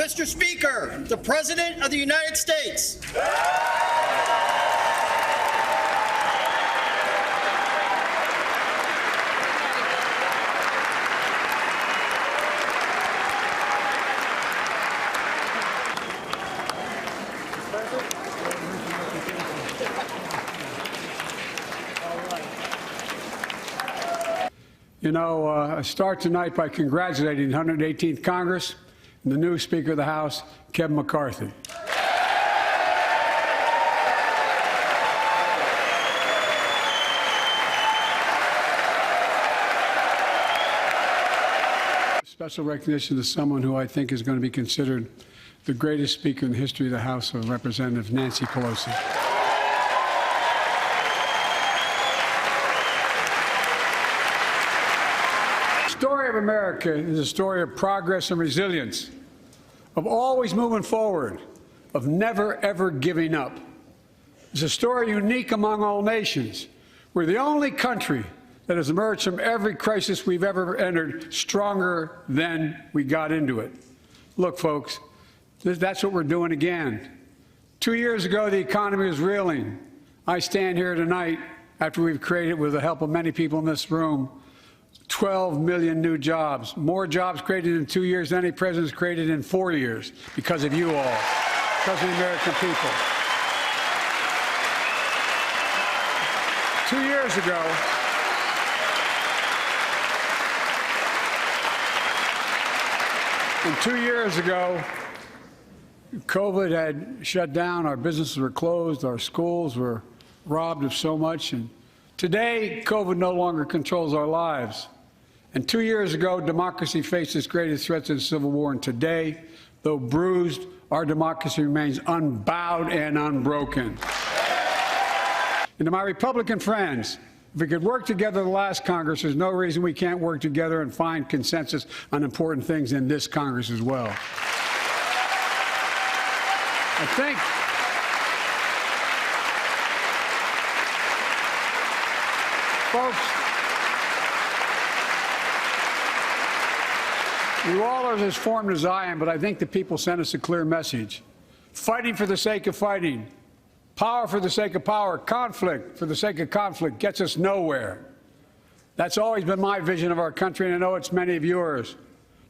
Mr. Speaker, the President of the United States. You know, I start tonight by congratulating the 118th Congress and the new Speaker of the House, Kevin McCarthy. Special recognition to someone who I think is going to be considered the greatest Speaker in the history of the House of Representatives, Nancy Pelosi. The story of America is a story of progress and resilience, of always moving forward, of never, ever giving up. It's a story unique among all nations. We're the only country that has emerged from every crisis we've ever entered stronger than we got into it. Look, folks, that's what we're doing again. 2 years ago, the economy was reeling. I stand here tonight after we've created, with the help of many people in this room, 12 million new jobs, more jobs created in 2 years than any president's created in 4 years, because of you all, because of the American people. 2 years ago, and 2 years ago, COVID had shut down, our businesses were closed, our schools were robbed of so much, and today, COVID no longer controls our lives. And 2 years ago, democracy faced its greatest threat to the Civil War. And today, though bruised, our democracy remains unbowed and unbroken. And to my Republican friends, if we could work together the last Congress, there's no reason we can't work together and find consensus on important things in this Congress as well. I think folks, you all are as formed as I am, but I think the people sent us a clear message. Fighting for the sake of fighting, power for the sake of power, conflict for the sake of conflict gets us nowhere. That's always been my vision of our country, and I know it's many of yours.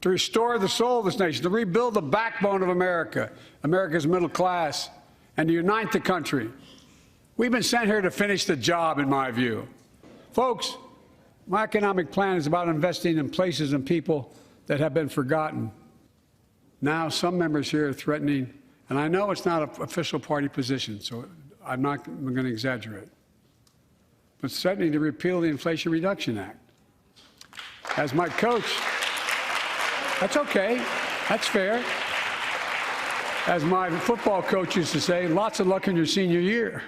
To restore the soul of this nation, to rebuild the backbone of America, America's middle class, and to unite the country. We've been sent here to finish the job, in my view. Folks, my economic plan is about investing in places and people that have been forgotten. Now, some members here are threatening, and I know it's not an official party position, so I'm going to exaggerate, but threatening to repeal the Inflation Reduction Act. As my coach, that's okay, that's fair. As my football coach used to say, lots of luck in your senior year.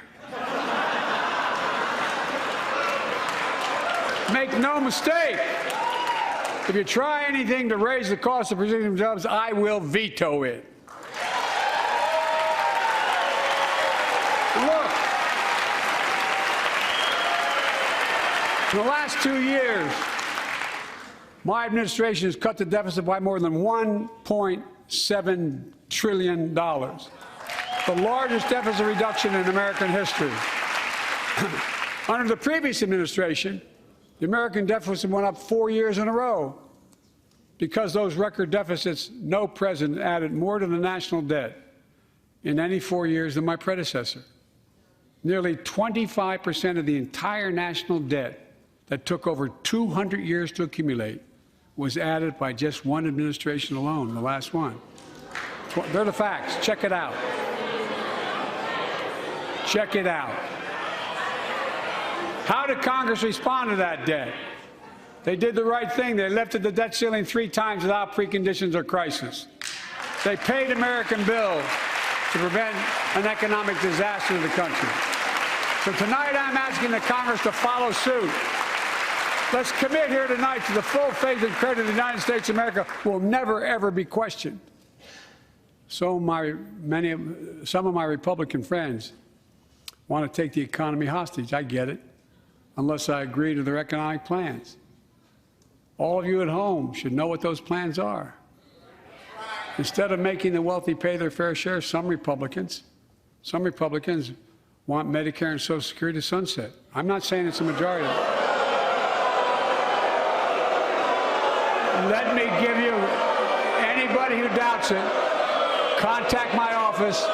Make no mistake, if you try anything to raise the cost of producing jobs, I will veto it. Look, in the last 2 years, my administration has cut the deficit by more than $1.7 trillion, the largest deficit reduction in American history. Under the previous administration, the American deficit went up 4 years in a row. Because those record deficits, no president added more to the national debt in any 4 years than my predecessor. Nearly 25% of the entire national debt that took over 200 years to accumulate was added by just one administration alone, the last one. They're the facts. Check it out. Check it out. How did Congress respond to that debt? They did the right thing. They lifted the debt ceiling 3 times without preconditions or crisis. They paid American bills to prevent an economic disaster in the country. So tonight I'm asking the Congress to follow suit. Let's commit here tonight to the full faith and credit of the United States of America will never, ever be questioned. Some of my Republican friends want to take the economy hostage. I get it, unless I agree to their economic plans. All of you at home should know what those plans are. Instead of making the wealthy pay their fair share, some Republicans want Medicare and Social Security to sunset. I'm not saying it's a majority. Let me give you, anybody who doubts it, contact my office.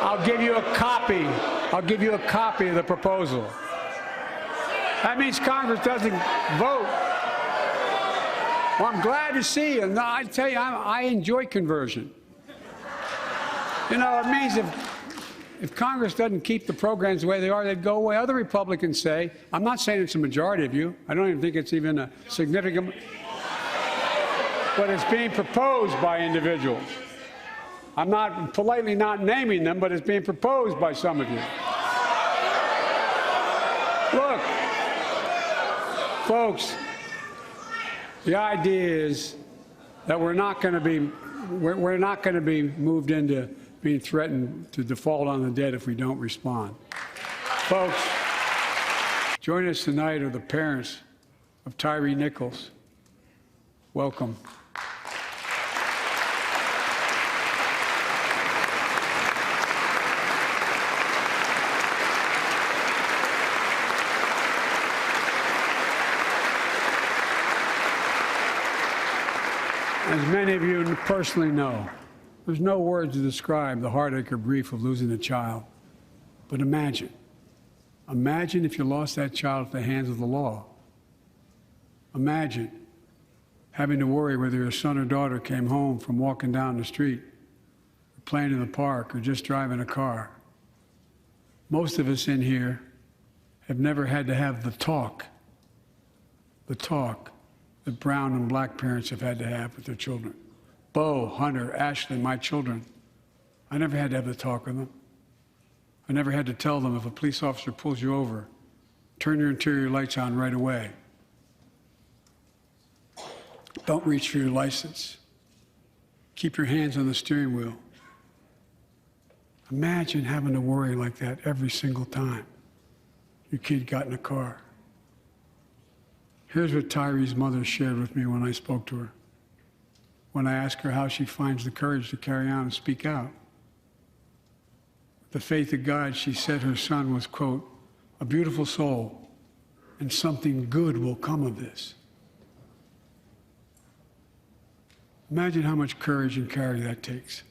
I'll give you a copy. I'll give you a copy of the proposal. That means Congress doesn't vote. Well, I'm glad to see you. No, I tell you, I enjoy conversion. You know, it means if Congress doesn't keep the programs the way they are, they'd go away. Other Republicans say, I'm not saying it's a majority of you. I don't even think it's even a significant, but it's being proposed by individuals. I'm not politely not naming them, but it's being proposed by some of you. Look, folks, the idea is that we're not going to be moved into being threatened to default on the debt if we don't respond. Folks, joining us tonight are the parents of Tyre Nichols. Welcome. As many of you personally know, there's no words to describe the heartache or grief of losing a child. But imagine if you lost that child at the hands of the law. Imagine having to worry whether your son or daughter came home from walking down the street, or playing in the park, or just driving a car. Most of us in here have never had to have the talk that brown and black parents have had to have with their children. Bo, Hunter, Ashley, my children. I never had to have the talk with them. I never had to tell them if a police officer pulls you over, turn your interior lights on right away. Don't reach for your license. Keep your hands on the steering wheel. Imagine having to worry like that every single time your kid got in a car. Here's what Tyre's mother shared with me when I spoke to her. When I asked her how she finds the courage to carry on and speak out. With the faith of God, she said her son was, quote, a beautiful soul, and something good will come of this. Imagine how much courage and carry that takes.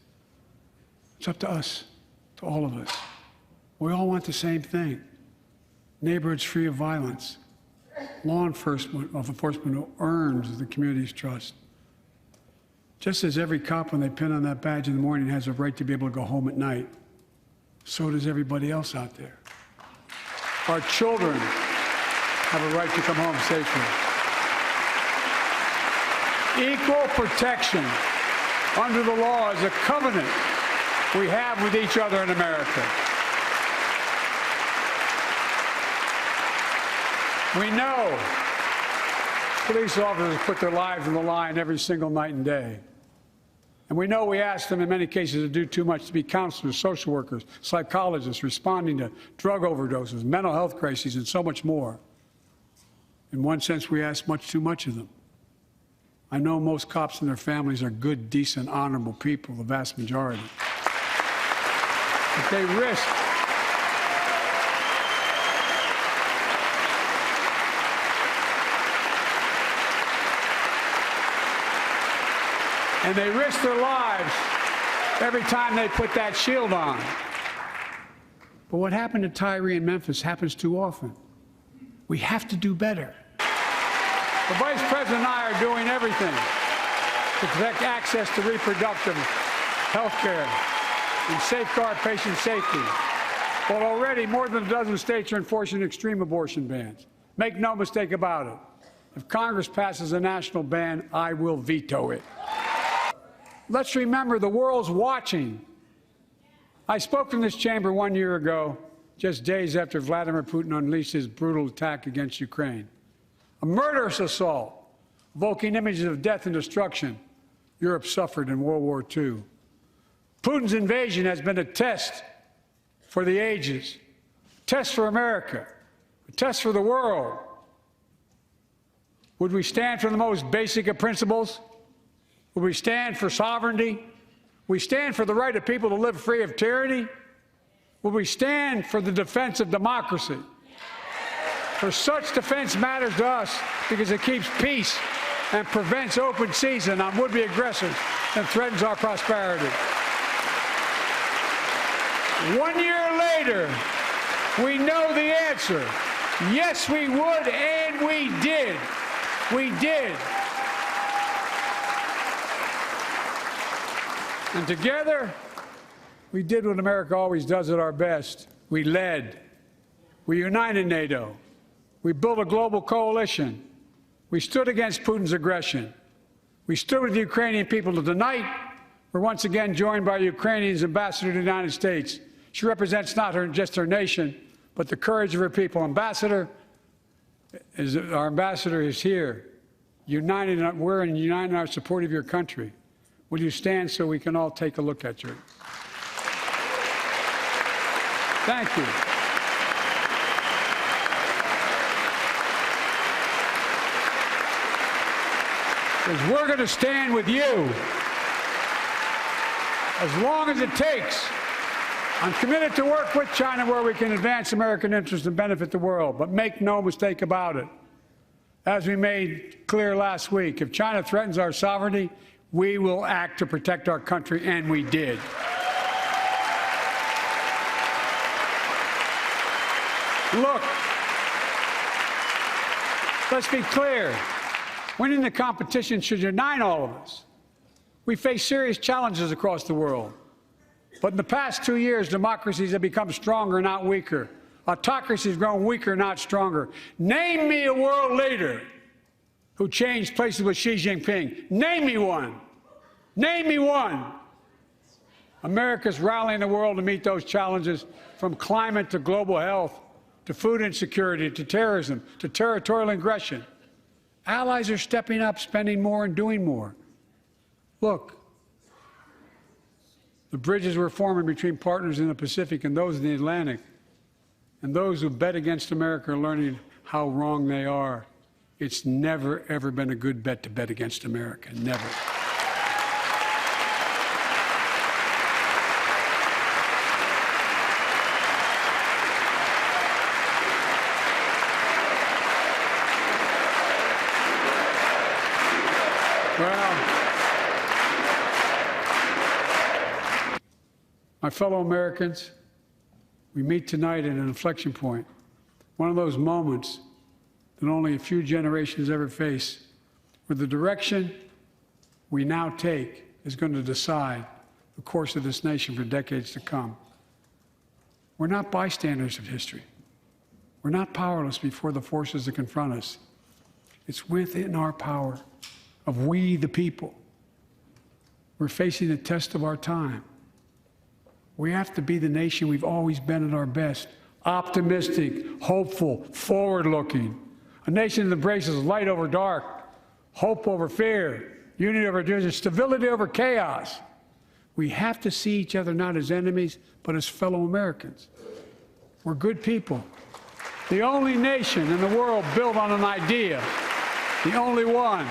It's up to us, to all of us. We all want the same thing. Neighborhoods free of violence. Law enforcement who earns the community's trust. Just as every cop, when they pin on that badge in the morning, has a right to be able to go home at night, so does everybody else out there. Our children have a right to come home safely. Equal protection under the law is a covenant we have with each other in America. We know police officers put their lives on the line every single night and day. And we know we ask them in many cases to do too much, to be counselors, social workers, psychologists, responding to drug overdoses, mental health crises, and so much more. In one sense, we ask much too much of them. I know most cops and their families are good, decent, honorable people, the vast majority. But they risk their lives every time they put that shield on. But what happened to Tyre in Memphis happens too often. We have to do better. The Vice President and I are doing everything to protect access to reproductive health care and safeguard patient safety. But already more than a dozen states are enforcing extreme abortion bans. Make no mistake about it. If Congress passes a national ban, I will veto it. Let's remember the world's watching. I spoke in this chamber 1 year ago, just days after Vladimir Putin unleashed his brutal attack against Ukraine. A murderous assault, evoking images of death and destruction Europe suffered in World War II. Putin's invasion has been a test for the ages, a test for America, a test for the world. Would we stand for the most basic of principles? Would we stand for sovereignty, We stand for the right of people to live free of tyranny. Will we stand for the defense of democracy? For such defense matters to us because it keeps peace and prevents open season on would-be aggressors and threatens our prosperity. 1 year later, we know the answer. Yes, we would, and we did. We did. And together, we did what America always does at our best. We led. We united NATO. We built a global coalition. We stood against Putin's aggression. We stood with the Ukrainian people. Tonight, we're once again joined by Ukraine's ambassador to the United States. She represents not just her nation, but the courage of her people. Our ambassador is here, we're uniting our support of your country. Will you stand so we can all take a look at you? Thank you. Because we're going to stand with you as long as it takes. I'm committed to work with China where we can advance American interests and benefit the world. But make no mistake about it. As we made clear last week, if China threatens our sovereignty, we will act to protect our country, and we did. Look, let's be clear. Winning the competition should unite all of us. We face serious challenges across the world. But in the past 2 years, democracies have become stronger, not weaker. Autocracies have grown weaker, not stronger. Name me a world leader who changed places with Xi Jinping. Name me one. Name me one. America's rallying the world to meet those challenges, from climate to global health, to food insecurity, to terrorism, to territorial aggression. Allies are stepping up, spending more, and doing more. Look, the bridges we're forming between partners in the Pacific and those in the Atlantic, and those who bet against America are learning how wrong they are. It's never, ever been a good bet to bet against America. Never. Well, my fellow Americans, we meet tonight at an inflection point, one of those moments that only a few generations ever face, where the direction we now take is going to decide the course of this nation for decades to come. We're not bystanders of history. We're not powerless before the forces that confront us. It's within our power of we, the people. We're facing the test of our time. We have to be the nation we've always been at our best: optimistic, hopeful, forward-looking. A nation that embraces light over dark, hope over fear, unity over division, stability over chaos. We have to see each other not as enemies, but as fellow Americans. We're good people. The only nation in the world built on an idea, the only one.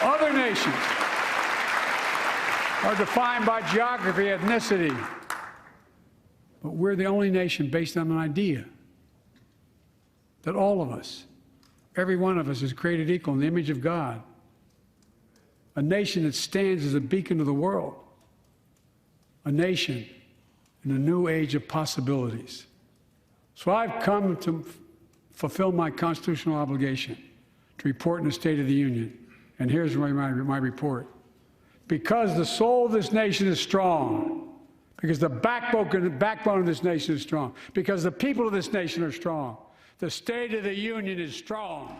Other nations are defined by geography, ethnicity. But we're the only nation based on an idea that all of us, every one of us, is created equal in the image of God. A nation that stands as a beacon to the world. A nation in a new age of possibilities. So I've come to fulfill my constitutional obligation to report in the State of the Union. And here's my report. Because the soul of this nation is strong, because the backbone of this nation is strong, because the people of this nation are strong, the State of the Union is strong.